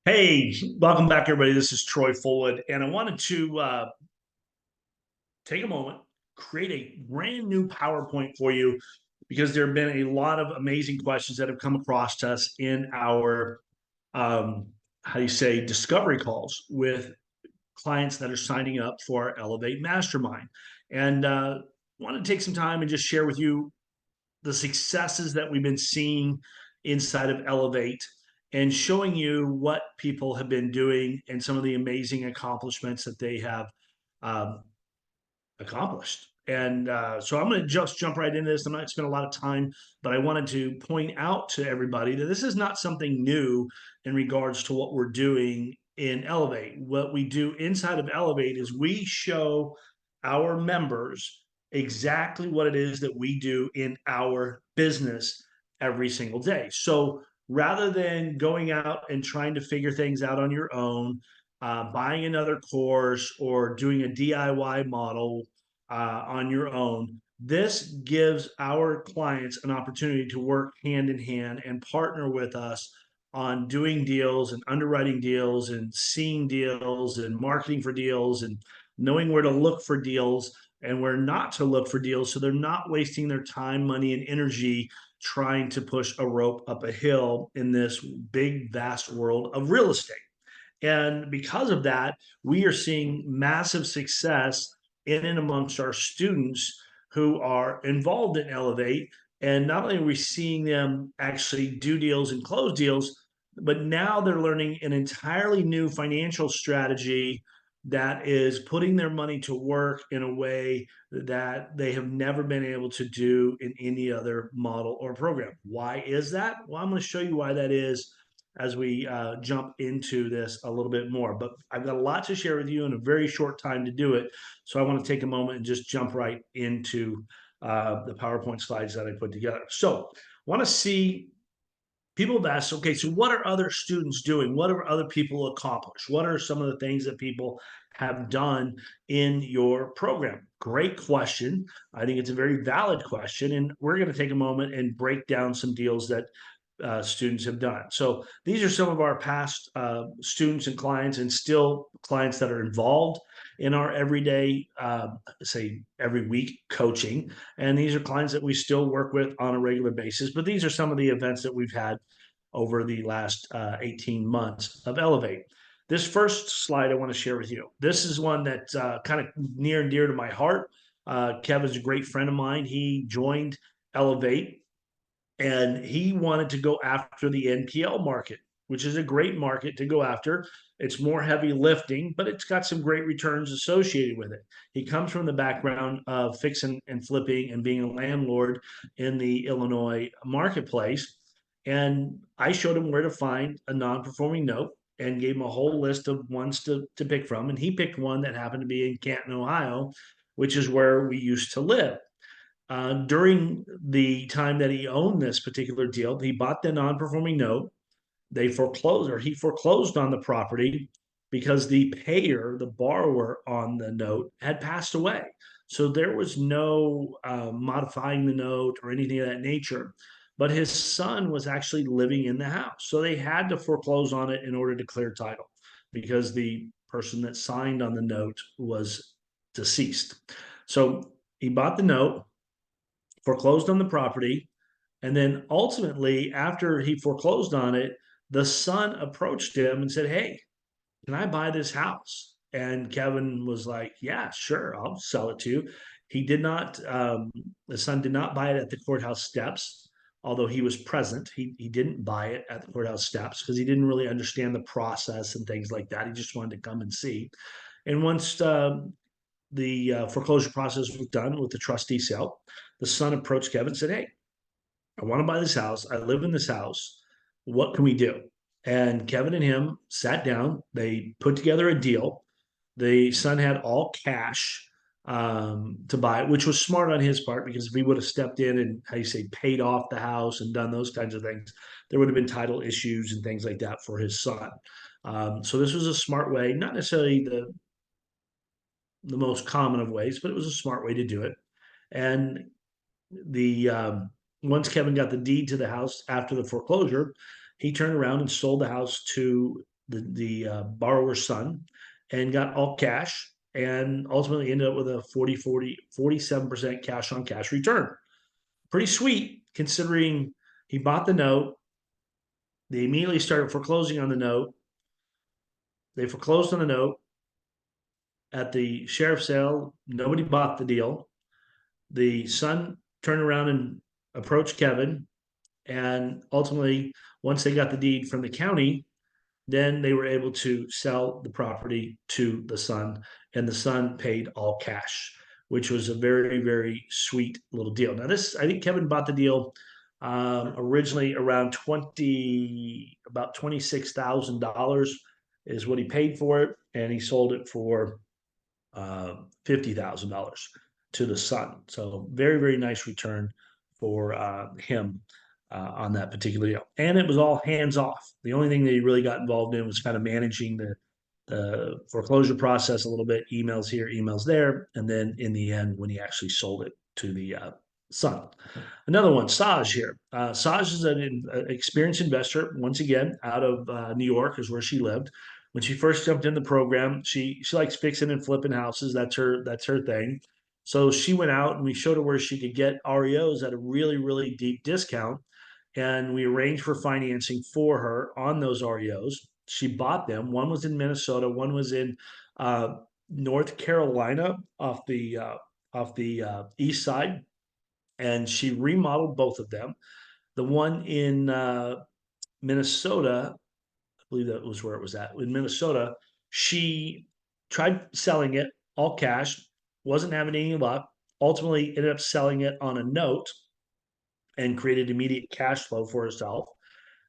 Hey, welcome back, everybody. This is Troy Fullwood, and I wanted to take a moment, create a brand new PowerPoint for you because there have been a lot of amazing questions that have come across to us in our, how do you say, discovery calls with clients that are signing up for our Elevate Mastermind. And want to take some time and just share with you the successes that we've been seeing inside of Elevate and showing you what people have been doing and some of the amazing accomplishments that they have um, accomplished. And so I'm going to just jump right into this. I'm not going to spend a lot of time, but I wanted to point out to everybody that this is not something new in regards to what we're doing in Elevate. What we do inside of Elevate is we show our members exactly what it is that we do in our business every single day. So rather than going out and trying to figure things out on your own, buying another course or doing a DIY model on your own. This gives our clients an opportunity to work hand in hand and partner with us on doing deals and underwriting deals and seeing deals and marketing for deals and knowing where to look for deals and where not to look for deals so they're not wasting their time, money, and energy trying to push a rope up a hill in this big, vast world of real estate. And because of that, we are seeing massive success in and amongst our students who are involved in Elevate. And not only are we seeing them actually do deals and close deals, but now they're learning an entirely new financial strategy that is putting their money to work in a way that they have never been able to do in any other model or program. Why is that? Well, I'm going to show you why that is as we jump into this a little bit more. But I've got a lot to share with you in a very short time to do it. So I want to take a moment and just jump right into the PowerPoint slides that I put together. So I want to see people have asked, okay, so what are other students doing? What are other people accomplished? What are some of the things that people have done in your program? Great question. I think it's a very valid question. And we're going to take a moment and break down some deals that students have done. So these are some of our past students and clients, and still clients that are involved in our everyday, say every week coaching. And these are clients that we still work with on a regular basis. But these are some of the events that we've had over the last 18 months of Elevate. This first slide I want to share with you. This is one that's kind of near and dear to my heart. Kevin's a great friend of mine. He joined Elevate and he wanted to go after the NPL market, which is a great market to go after. It's more heavy lifting, but it's got some great returns associated with it. He comes from the background of fixing and flipping and being a landlord in the Illinois marketplace. And I showed him where to find a non performing note and gave him a whole list of ones to pick from. And he picked one that happened to be in Canton, Ohio, which is where we used to live. During the time that he owned this particular deal, he bought the non-performing note. They foreclosed, or he foreclosed on the property because the payer, the borrower on the note, had passed away. So there was no modifying the note or anything of that nature. But his son was actually living in the house. So they had to foreclose on it in order to clear title because the person that signed on the note was deceased. So he bought the note, foreclosed on the property, and then ultimately, after he foreclosed on it, the son approached him and said, "Hey, can I buy this house?" And Kevin was like, "Yeah, sure, I'll sell it to you." He did not, the son did not buy it at the courthouse steps, although he was present. He didn't buy it at the courthouse steps because he didn't really understand the process and things like that. He just wanted to come and see. And once the foreclosure process was done with the trustee sale, the son approached Kevin and said, "Hey, I want to buy this house. I live in this house. What can we do?" And Kevin and him sat down. They put together a deal. The son had all cash to buy it, which was smart on his part because if he would have stepped in and, how you say, paid off the house and done those kinds of things, there would have been title issues and things like that for his son. So this was a smart way, not necessarily the most common of ways, but it was a smart way to do it. And the once Kevin got the deed to the house after the foreclosure, he turned around and sold the house to the borrower's son and got all cash and ultimately ended up with a 47% cash on cash return. Pretty sweet considering he bought the note. They immediately started foreclosing on the note. They foreclosed on the note at the sheriff's sale. Nobody bought the deal. The son turned around and approached Kevin. And ultimately, once they got the deed from the county, then they were able to sell the property to the son, and the son paid all cash, which was a very, very sweet little deal. Now, this, I think Kevin bought the deal originally around about $26,000 is what he paid for it, and he sold it for $50,000 to the son. So very, very nice return for him on that particular deal. And it was all hands off. The only thing that he really got involved in was kind of managing the foreclosure process a little bit, emails here, emails there. And then in the end, when he actually sold it to the son. Another one, Saj here. Saj is an experienced investor, once again, out of New York is where she lived. When she first jumped in the program, she likes fixing and flipping houses. That's her thing. So she went out and we showed her where she could get REOs at a really, really deep discount. And we arranged for financing for her on those REOs. She bought them. One was in Minnesota, one was in uh, North Carolina off the east side, and she remodeled both of them. The one in Minnesota, I believe that was where it was at. In Minnesota, she tried selling it all cash, wasn't having any luck. Ultimately, ended up selling it on a note and created immediate cash flow for herself.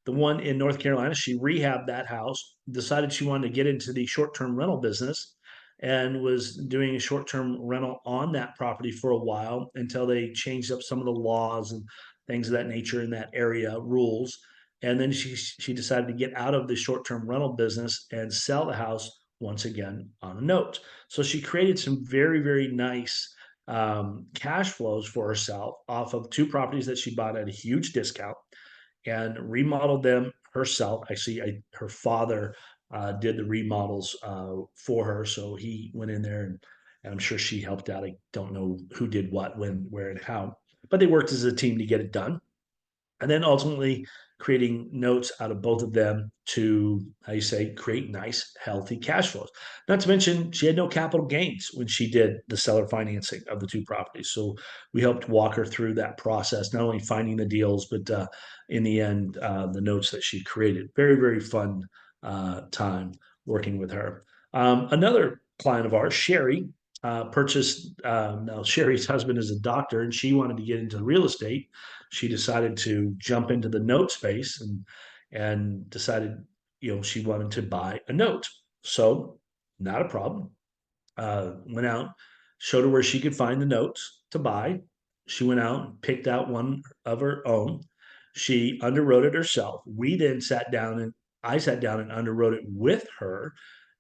The one in North Carolina, she rehabbed that house, decided she wanted to get into the short term rental business, and was doing a short term rental on that property for a while until they changed up some of the laws and things of that nature in that area, rules. And then she decided to get out of the short term rental business and sell the house once again on a note. So she created some very, very nice cash flows for herself off of two properties that she bought at a huge discount and remodeled them herself. Actually, her father did the remodels for her, so he went in there and I'm sure she helped out. I don't know who did what, when, where, and how, but they worked as a team to get it done. And then ultimately creating notes out of both of them to, how you say, create nice, healthy cash flows. Not to mention, she had no capital gains when she did the seller financing of the two properties. So we helped walk her through that process, not only finding the deals, but in the end, the notes that she created. Very, very fun time working with her. Another client of ours, Sherry, purchased. Now, Sherry's husband is a doctor, and she wanted to get into real estate. She decided to jump into the note space and decided, she wanted to buy a note. So, not a problem. Went out, showed her where she could find the notes to buy. She went out and picked out one of her own. She underwrote it herself. We then sat down and I sat down and underwrote it with her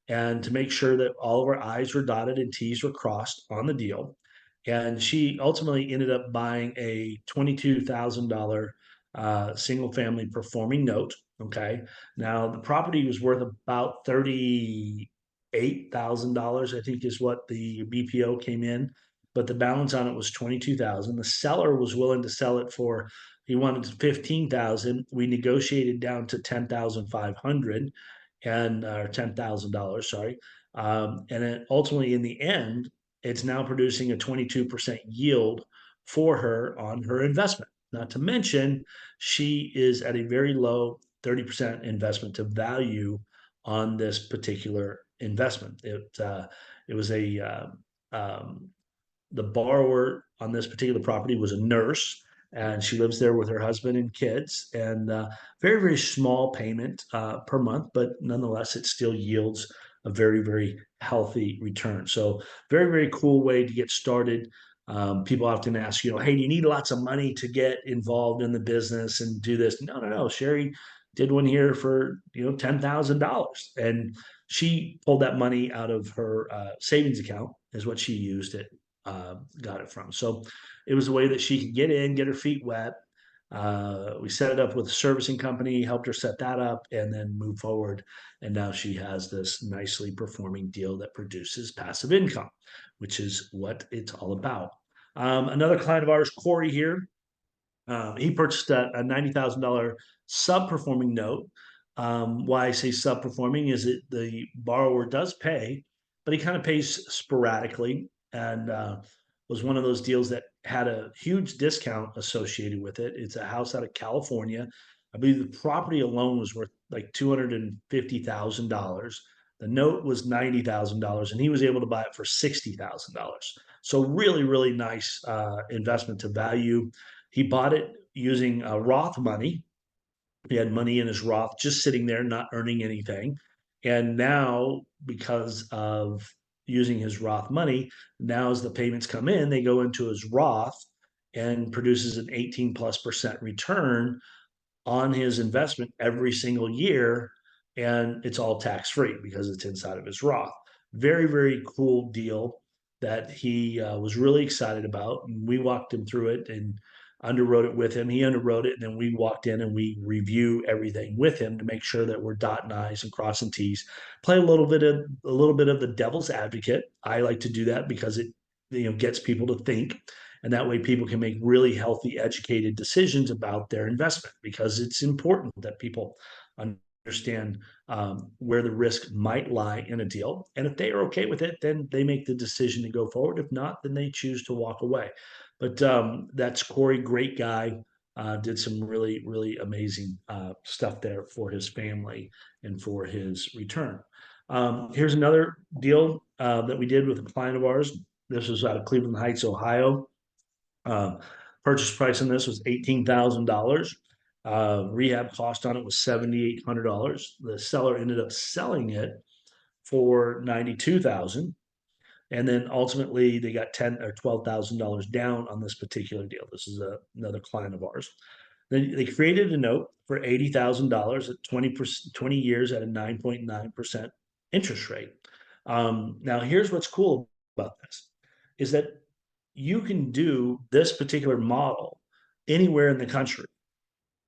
and to make sure that all of our I's were dotted and T's were crossed on the deal. And she ultimately ended up buying a $22,000 single family performing note. Okay. Now, the property was worth about $38,000, I think is what the BPO came in. But the balance on it was 22,000. The seller was willing to sell it for, he wanted 15,000. We negotiated down to 10,500 and or $10,000, sorry. And then ultimately, in the end, it's now producing a 22% yield for her on her investment. Not to mention, she is at a very low 30% investment to value on this particular investment. It was the borrower on this particular property was a nurse, and she lives there with her husband and kids. And very, very small payment per month, but nonetheless, it still yields a very, very healthy return. So, very, very cool way to get started. People often ask, hey, do you need lots of money to get involved in the business and do this? No, no, no. Sherry did one here for $10,000, and she pulled that money out of her savings account, is what she used it got it from. So it was a way that she could get in, get her feet wet, We set it up with a servicing company, helped her set that up, and then move forward. And now she has this nicely performing deal that produces passive income, which is what it's all about. Another client of ours, Corey here, he purchased a $90,000 sub-performing note. Why I say sub-performing is that the borrower does pay, but he kind of pays sporadically, and was one of those deals that had a huge discount associated with it. It's a house out of California. I believe the property alone was worth like $250,000. The note was $90,000, and he was able to buy it for $60,000. So really, really nice investment to value. He bought it using Roth money. He had money in his Roth just sitting there, not earning anything. And now, because of using his Roth money, now as the payments come in, they go into his Roth and produces an 18+% return on his investment every single year, and it's all tax free because it's inside of his Roth. Very, very cool deal that he was really excited about. And we walked him through it and underwrote it with him. He underwrote it, and then we walked in and we review everything with him to make sure that we're dotting I's and crossing T's. Play a little bit of the devil's advocate. I like to do that because it gets people to think, and that way people can make really healthy, educated decisions about their investment, because it's important that people understand where the risk might lie in a deal. And if they are okay with it, then they make the decision to go forward. If not, then they choose to walk away. But that's Corey, great guy. Did some really, really amazing stuff there for his family and for his return. Here's another deal that we did with a client of ours. This was out of Cleveland Heights, Ohio. Uh, Purchase price on this was $18,000. Rehab cost on it was $7,800. The seller ended up selling it for $92,000, and then ultimately they got $10,000 or $12,000 down on this particular deal. This is another client of ours. Then they created a note for $80,000 at 20 years at a 9.9% interest rate. Now, here's what's cool about this is that you can do this particular model anywhere in the country.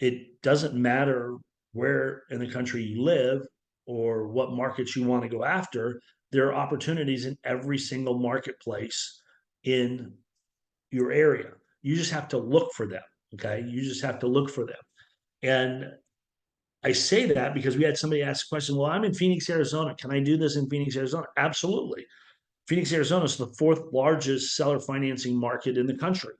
It doesn't matter where in the country you live or what markets you want to go after. There are opportunities in every single marketplace in your area. You just have to look for them. Okay. You just have to look for them. And I say that because we had somebody ask a question, well, I'm in Phoenix, Arizona. Can I do this in Phoenix, Arizona? Absolutely. Phoenix, Arizona is the fourth largest seller financing market in the country.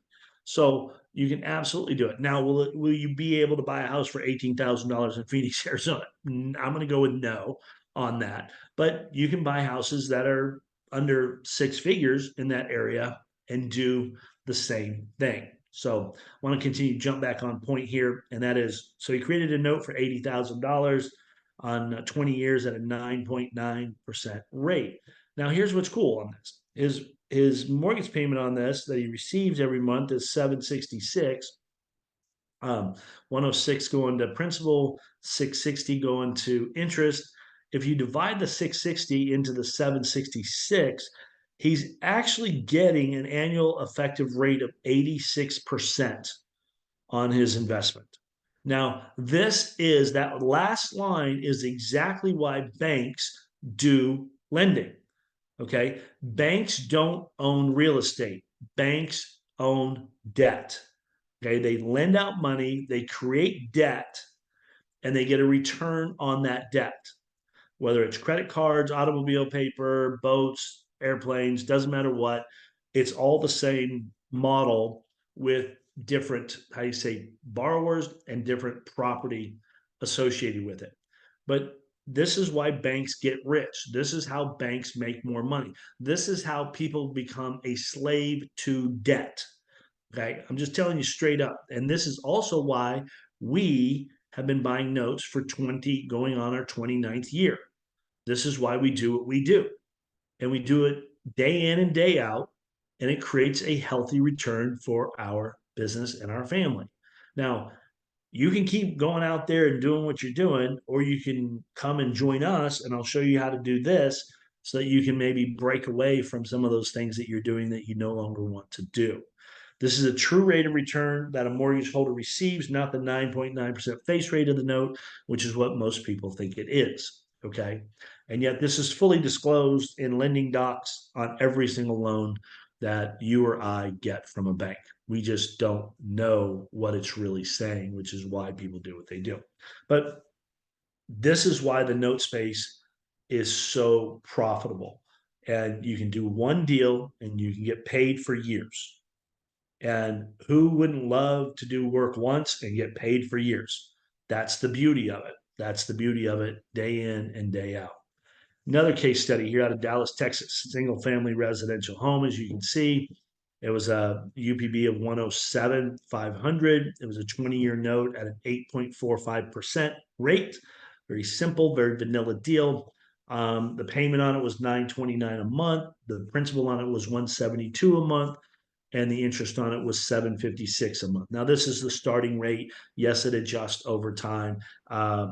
So you can absolutely do it. Now, will you be able to buy a house for $18,000 in Phoenix, Arizona? I'm going to go with no on that. But you can buy houses that are under six figures in that area and do the same thing. So I want to continue to jump back on point here. And that is, so he created a note for $80,000 on 20 years at a 9.9% rate. Now, here's what's cool on this: his mortgage payment on this that he receives every month is 766. 106 going to principal, 660 going to interest. If you divide the 660 into the 766, he's actually getting an annual effective rate of 86% on his investment. Now, that last line is exactly why banks do lending. Okay. Banks don't own real estate, banks own debt. Okay. They lend out money, they create debt, and they get a return on that debt, whether it's credit cards, automobile paper, boats, airplanes, doesn't matter what. It's all the same model with different, how you say, borrowers and different property associated with it. But this is why banks get rich. This is how banks make more money. This is how people become a slave to debt. Okay. I'm just telling you straight up. And this is also why we have been buying notes for 20, going on our 29th year. This is why we do what we do. And we do it day in and day out. And it creates a healthy return for our business and our family. Now, you can keep going out there and doing what you're doing, or you can come and join us, and I'll show you how to do this so that you can maybe break away from some of those things that you're doing that you no longer want to do. This is a true rate of return that a mortgage holder receives, not the 9.9% face rate of the note, which is what most people think it is. Okay. And yet, this is fully disclosed in lending docs on every single loan that you or I get from a bank. We just don't know what it's really saying, which is why people do what they do. But this is why the note space is so profitable. And you can do one deal and you can get paid for years. And who wouldn't love to do work once and get paid for years? That's the beauty of it. That's the beauty of it, day in and day out. Another case study here out of Dallas, Texas, single family residential home. As you can see, it was a UPB of 107,500. It was a 20-year note at an 8.45% rate. Very simple, very vanilla deal. The payment on it was $929 a month. The principal on it was $172 a month, and the interest on it was $756 a month. Now, this is the starting rate. Yes, it adjusts over time.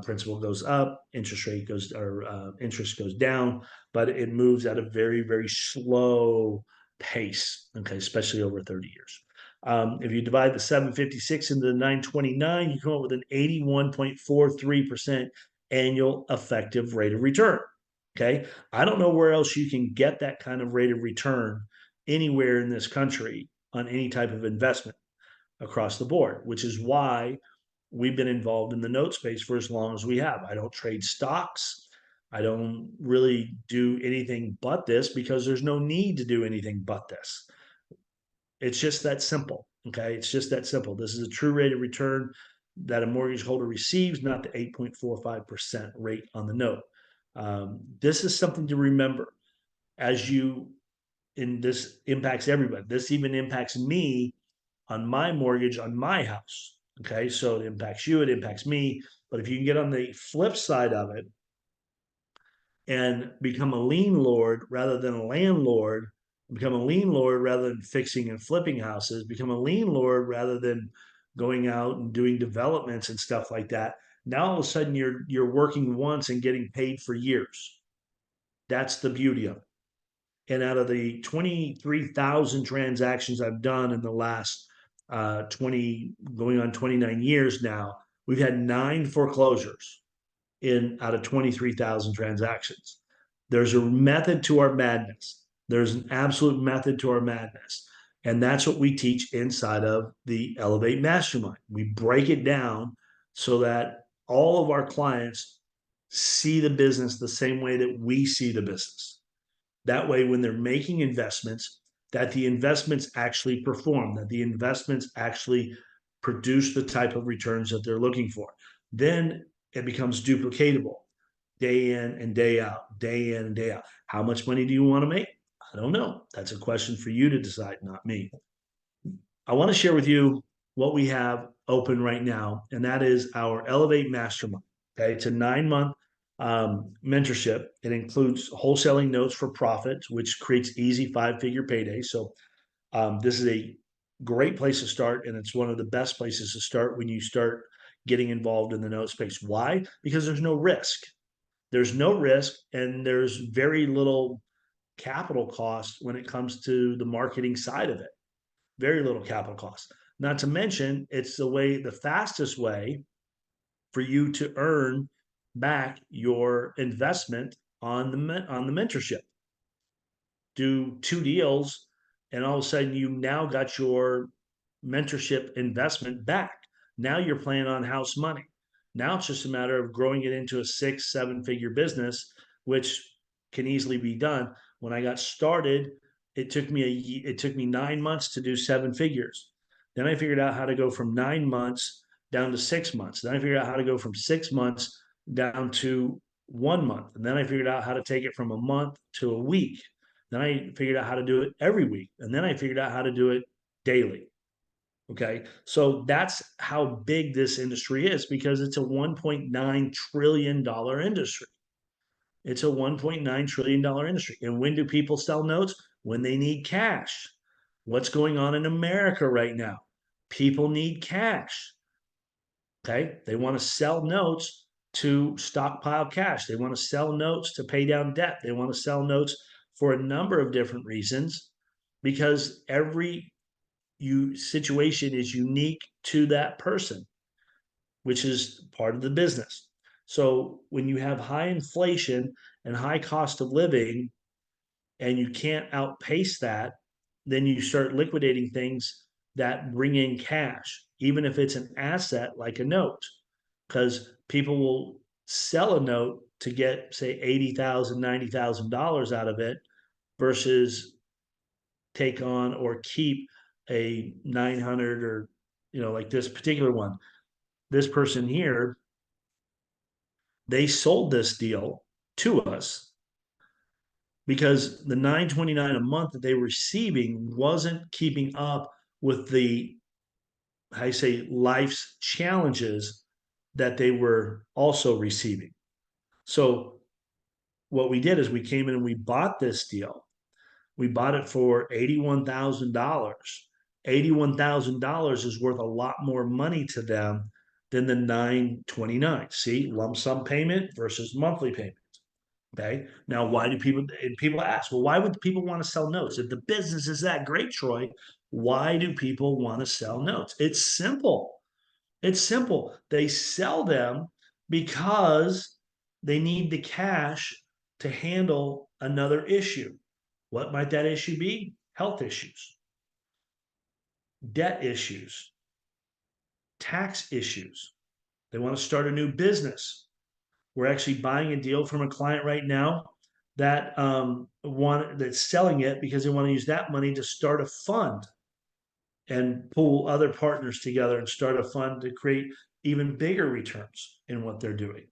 Principal goes up, interest goes down, but it moves at a very, very slow pace. Okay, especially over 30 years. If you divide the 756 into the 929, you come up with an 81.43% annual effective rate of return. Okay, I don't know where else you can get that kind of rate of return anywhere in this country on any type of investment across the board, which is why we've been involved in the note space for as long as we have. I don't trade stocks. I don't really do anything but this because there's no need to do anything but this. It's just that simple. Okay. It's just that simple. This is a true rate of return that a mortgage holder receives, not the 8.45% rate on the note. This is something to remember as you, and this impacts everybody. This even impacts me on my mortgage on my house. Okay. So it impacts you, it impacts me. But if you can get on the flip side of it and become a lien lord rather than a landlord, become a lien lord rather than fixing and flipping houses, become a lien lord rather than going out and doing developments and stuff like that. Now all of a sudden you're working once and getting paid for years. That's the beauty of it. And out of the 23,000 transactions I've done in the last 20, going on 29 years now, we've had 9 foreclosures in out of 23,000 transactions. There's a method to our madness. There's an absolute method to our madness. And that's what we teach inside of the Elevate Mastermind. We break it down so that all of our clients see the business the same way that we see the business. That way, when they're making investments, that the investments actually perform, that the investments actually produce the type of returns that they're looking for. Then it becomes duplicatable day in and day out, day in and day out. How much money do you want to make? I don't know. That's a question for you to decide, not me. I want to share with you what we have open right now, and that is our Elevate Mastermind. Okay, it's a 9-month mentorship. It includes wholesaling notes for profits, which creates easy 5-figure paydays. So this is a great place to start, and it's one of the best places to start when you start getting involved in the note space. Why? Because there's no risk. There's no risk, and there's very little capital cost when it comes to the marketing side of it. Very little capital cost. Not to mention, it's the fastest way for you to earn back your investment on the mentorship. Do 2 deals, and all of a sudden you now got your mentorship investment back. Now you're playing on house money. Now it's just a matter of growing it into a 6-7 figure business, which can easily be done. When I got started, it took me 9 months to do 7 figures. Then I figured out how to go from 9 months down to 6 months. Then I figured out how to go from 6 months down to 1 month. And then I figured out how to take it from a month to a week. Then I figured out how to do it every week. And then I figured out how to do it daily. Okay. So that's how big this industry is because it's a $1.9 trillion industry. It's a $1.9 trillion industry. And when do people sell notes? When they need cash. What's going on in America right now? People need cash. Okay. They want to sell notes to stockpile cash. They want to sell notes to pay down debt. They want to sell notes for a number of different reasons because every situation is unique to that person, which is part of the business. So when you have high inflation and high cost of living and you can't outpace that, then you start liquidating things that bring in cash, even if it's an asset like a note, because people will sell a note to get, say, $80,000, $90,000 out of it versus take on or keep a 900 or, like this particular one. This person here, they sold this deal to us because the 929 a month that they were receiving wasn't keeping up with the, I say, life's challenges that they were also receiving. So what we did is we came in and we bought this deal. We bought it for $81,000. $81,000 is worth a lot more money to them than the 929. See, lump sum payment versus monthly payment. Okay. Now, why do people ask, well, why would people want to sell notes? If the business is that great, Troy, why do people want to sell notes? It's simple. It's simple. They sell them because they need the cash to handle another issue. What might that issue be? Health issues, debt issues, tax issues. They want to start a new business. We're actually buying a deal from a client right now that that's selling it because they want to use that money to start a fund and pull other partners together and start a fund to create even bigger returns in what they're doing.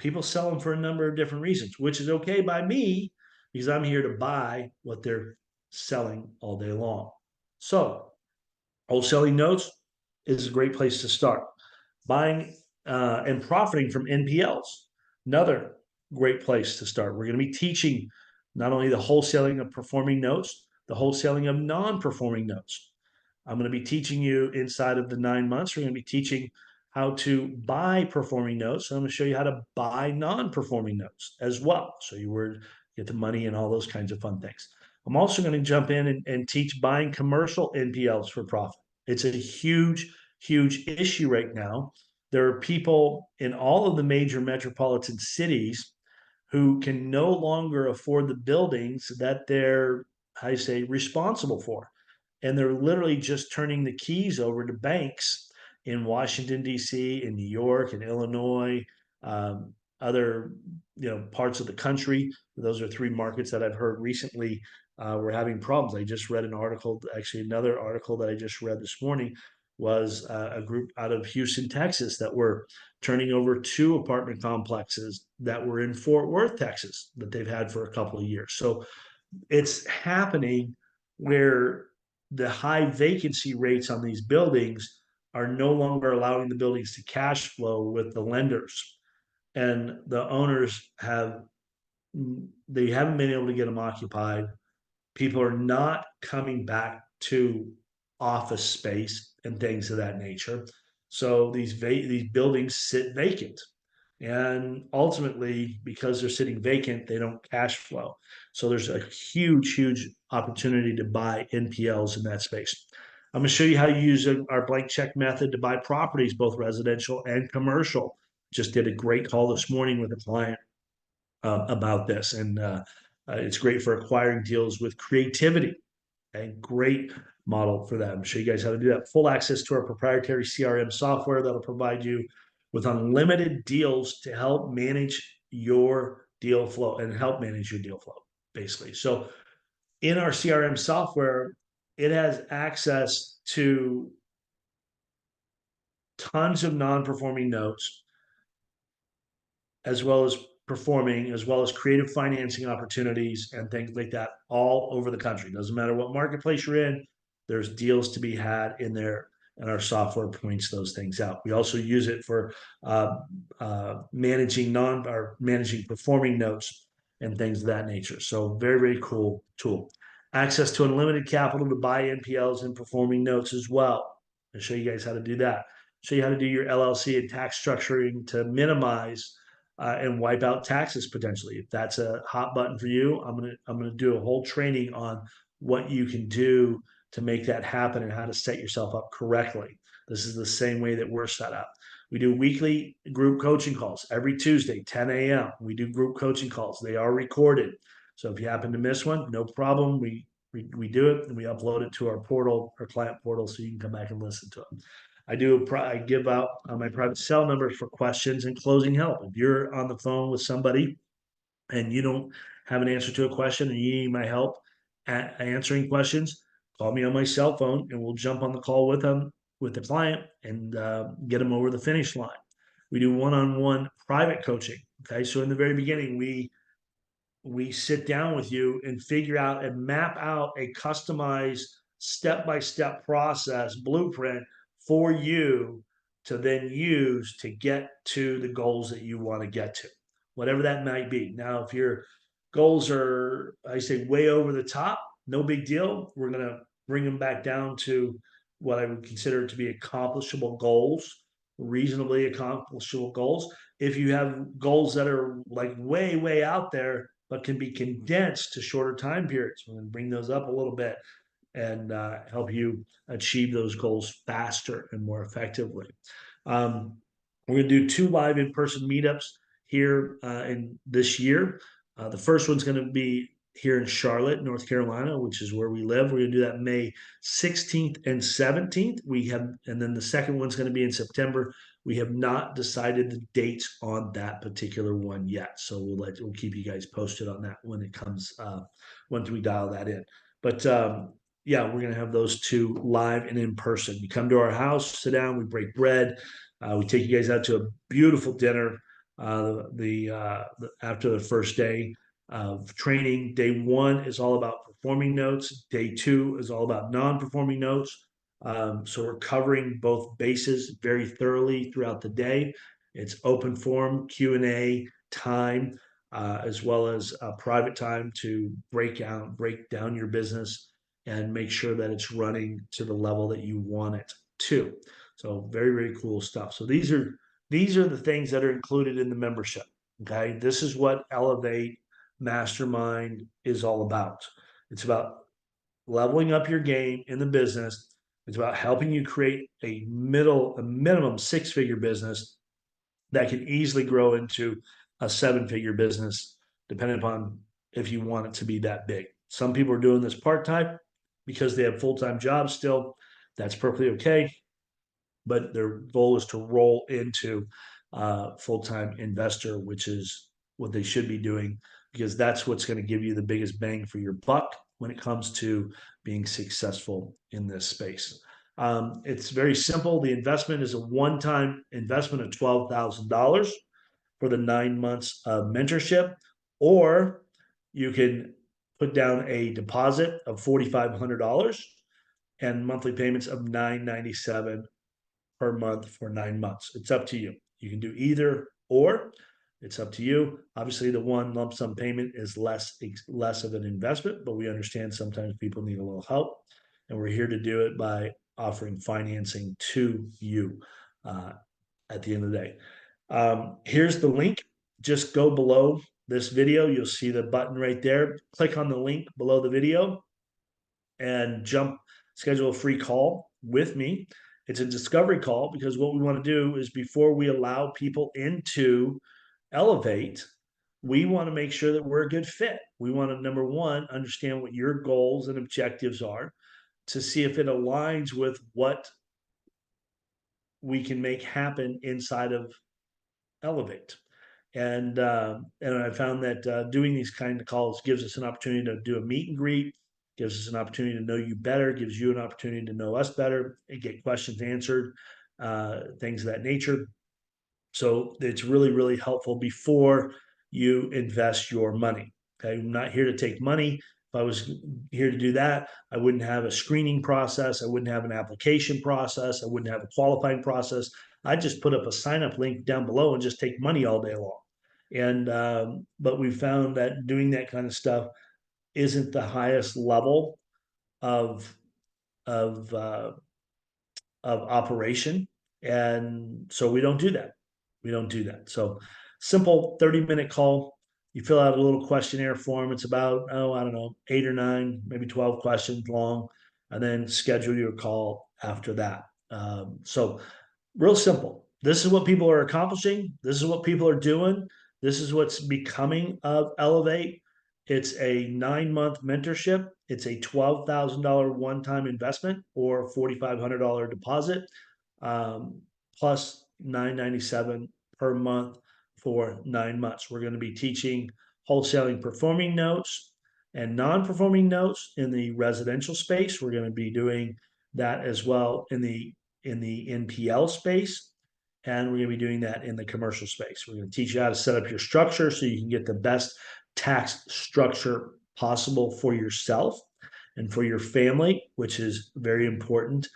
People sell them for a number of different reasons, which is okay by me because I'm here to buy what they're selling all day long. So, wholesaling notes is a great place to start. Buying and profiting from NPLs, another great place to start. We're going to be teaching not only the wholesaling of performing notes, the wholesaling of non performing notes. I'm going to be teaching you inside of the 9 months. We're going to be teaching how to buy performing notes. And I'm going to show you how to buy non-performing notes as well. So you would get the money and all those kinds of fun things. I'm also going to jump in and teach buying commercial NPLs for profit. It's a huge, huge issue right now. There are people in all of the major metropolitan cities who can no longer afford the buildings that they're, I say, responsible for, and they're literally just turning the keys over to banks in Washington D.C., in New York, in Illinois, other parts of the country. Those are three markets that I've heard recently were having problems. I just read an article, actually another article that I just read this morning was a group out of Houston, Texas, that were turning over two apartment complexes that were in Fort Worth, Texas, that they've had for a couple of years. So it's happening where the high vacancy rates on these buildings are no longer allowing the buildings to cash flow with the lenders, and the owners they haven't been able to get them occupied. People are not coming back to office space and things of that nature, so these buildings sit vacant, and ultimately, because they're sitting vacant, they don't cash flow. So there's a huge, huge opportunity to buy NPLs in that space. I'm going to show you how to use our blank check method to buy properties, both residential and commercial. Just did a great call this morning with a client about this, and it's great for acquiring deals with creativity. A great model for that. I'm show you guys how to do that. Full access to our proprietary CRM software that'll provide you with unlimited deals to help manage your deal flow and help manage your deal flow, basically. So in our CRM software, it has access to tons of non-performing notes, as well as performing, as well as creative financing opportunities and things like that all over the country. Doesn't matter what marketplace you're in, there's deals to be had in there, and our software points those things out. We also use it for managing performing notes and things of that nature. So very, very cool tool. Access to unlimited capital to buy NPLs and performing notes as well. I'll show you guys how to do that. Show you how to do your LLC and tax structuring to minimize and wipe out taxes potentially. If that's a hot button for you, I'm gonna do a whole training on what you can do to make that happen and how to set yourself up correctly. This is the same way that we're set up. We do weekly group coaching calls every Tuesday, 10 a.m. We do group coaching calls. They are recorded. So if you happen to miss one, no problem. We do it and we upload it to our portal, our client portal, so you can come back and listen to it. I give out my private cell number for questions and closing help. If you're on the phone with somebody and you don't have an answer to a question and you need my help at answering questions, call me on my cell phone and we'll jump on the call with them, with the client, and get them over the finish line. We do one-on-one private coaching. Okay, so in the very beginning, we sit down with you and figure out and map out a customized step-by-step process blueprint for you to then use to get to the goals that you want to get to, whatever that might be. Now, if your goals are, I say, way over the top, no big deal. We're going to bring them back down to what I would consider to be accomplishable goals, reasonably accomplishable goals. If you have goals that are like way, way out there, but can be condensed to shorter time periods, we're going to bring those up a little bit and help you achieve those goals faster and more effectively. Um, we're going to do 2 live in-person meetups here in this year. The first one's going to be here in Charlotte, North Carolina, which is where we live. We're going to do that May 16th and 17th. And then the second one's going to be in September. We have not decided the dates on that particular one yet, so we'll keep you guys posted on that when it comes once we dial that in. But yeah, we're going to have those 2 live and in person. You come to our house, sit down, we break bread. We take you guys out to a beautiful dinner after the first day of training. Day 1 is all about performing notes. Day 2 is all about non-performing notes. So we're covering both bases very thoroughly throughout the day. It's open forum, Q&A time, as well as private time to break down your business and make sure that it's running to the level that you want it to. So very, very cool stuff. So these are the things that are included in the membership. Okay. This is what Elevate Mastermind is all about. It's about leveling up your game in the business. It's about helping you create a minimum 6-figure business that can easily grow into a 7-figure business, depending upon if you want it to be that big. Some people are doing this part-time because they have full-time jobs still. That's perfectly okay. But their goal is to roll into full-time investor, which is what they should be doing, because that's what's going to give you the biggest bang for your buck when it comes to being successful in this space. It's very simple. The investment is a one-time investment of $12,000 for the 9 months of mentorship, or you can put down a deposit of $4,500 and monthly payments of $997 per month for 9 months. It's up to you. You can do either or. It's up to you. Obviously, the one lump sum payment is less of an investment, but we understand sometimes people need a little help, and we're here to do it by offering financing to you at the end of the day. Here's the link. Just go below this video. You'll see the button right there. Click on the link below the video and schedule a free call with me. It's a discovery call because what we want to do is before we allow people into Elevate, we want to make sure that we're a good fit. We want to, number one, understand what your goals and objectives are to see if it aligns with what we can make happen inside of Elevate. And I found that doing these kind of calls gives us an opportunity to do a meet and greet, gives us an opportunity to know you better, gives you an opportunity to know us better, and get questions answered, things of that nature. So it's really, really helpful before you invest your money. Okay, I'm not here to take money. If I was here to do that, I wouldn't have a screening process. I wouldn't have an application process. I wouldn't have a qualifying process. I'd just put up a sign up link down below and just take money all day long. And but we found that doing that kind of stuff isn't the highest level of of uh, of operation, and so we don't do that. We don't do that. So simple 30-minute call. You fill out a little questionnaire form. It's about, I don't know, 8 or 9, maybe 12 questions long. and then schedule your call after that. So real simple. This is what people are accomplishing. This is what people are doing. This is what's becoming of Elevate. It's a 9 month mentorship. It's a $12,000 one time investment or $4,500 deposit, plus $997 per month for 9 months. We're going to be teaching wholesaling performing notes and non performing notes in the residential space. We're going to be doing that as well in the NPL space, and we're going to be doing that in the commercial space. We're going to teach you how to set up your structure so you can get the best tax structure possible for yourself and for your family, which is very important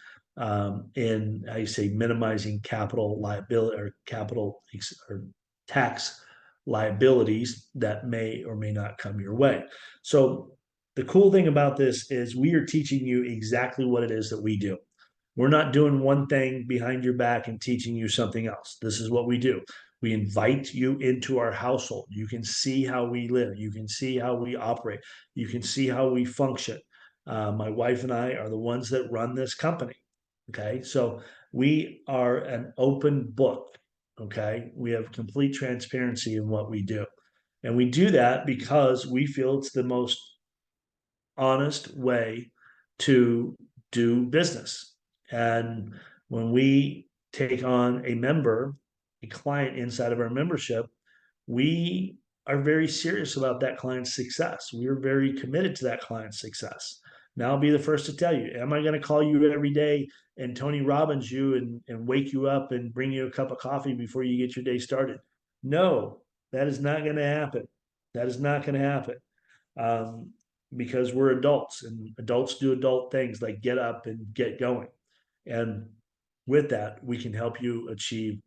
in how you say minimizing capital liability or capital or tax liabilities that may or may not come your way. So the cool thing about this is we are teaching you exactly what it is that we do. We're not doing one thing behind your back and teaching you something else. This is what we do. We invite you into our household. You can see how we live. You can see how we operate. You can see how we function. My wife and I are the ones that run this company. Okay. So we are an open book. Okay. We have complete transparency in what we do. And we do that because we feel it's the most honest way to do business. And when we take on a member, a client inside of our membership, we are very serious about that client's success. We are very committed to that client's success. Now, I'll be the first to tell you, am I going to call you every day and Tony Robbins you and wake you up and bring you a cup of coffee before you get your day started? No, that is not going to happen. That is not going to happen. Um, because we're adults and adults do adult things like get up and get going. And with that, we can help you achieve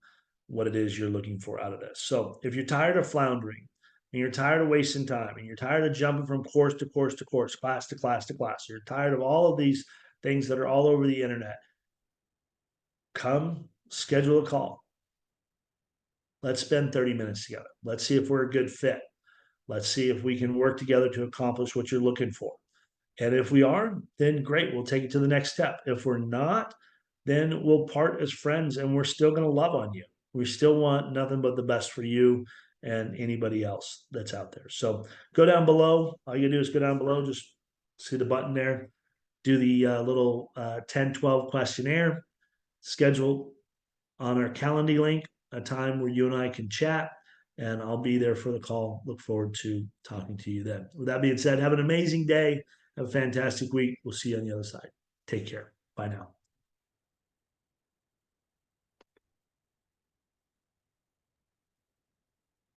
what it is you're looking for out of this. So if you're tired of floundering and you're tired of wasting time and you're tired of jumping from course to course to course, class to class to class, you're tired of all of these things that are all over the internet, come schedule a call. Let's spend 30 minutes together. Let's see if we're a good fit. Let's see if we can work together to accomplish what you're looking for. And if we are, then great, we'll take it to the next step. If we're not, then we'll part as friends and we're still going to love on you. We still want nothing but the best for you and anybody else that's out there. So go down below. All you do is go down below, just see the button there, do the little 10-12 questionnaire, schedule on our Calendly link a time where you and I can chat, and I'll be there for the call. Look forward to talking to you then. With that being said, have an amazing day. Have a fantastic week. We'll see you on the other side. Take care. Bye now.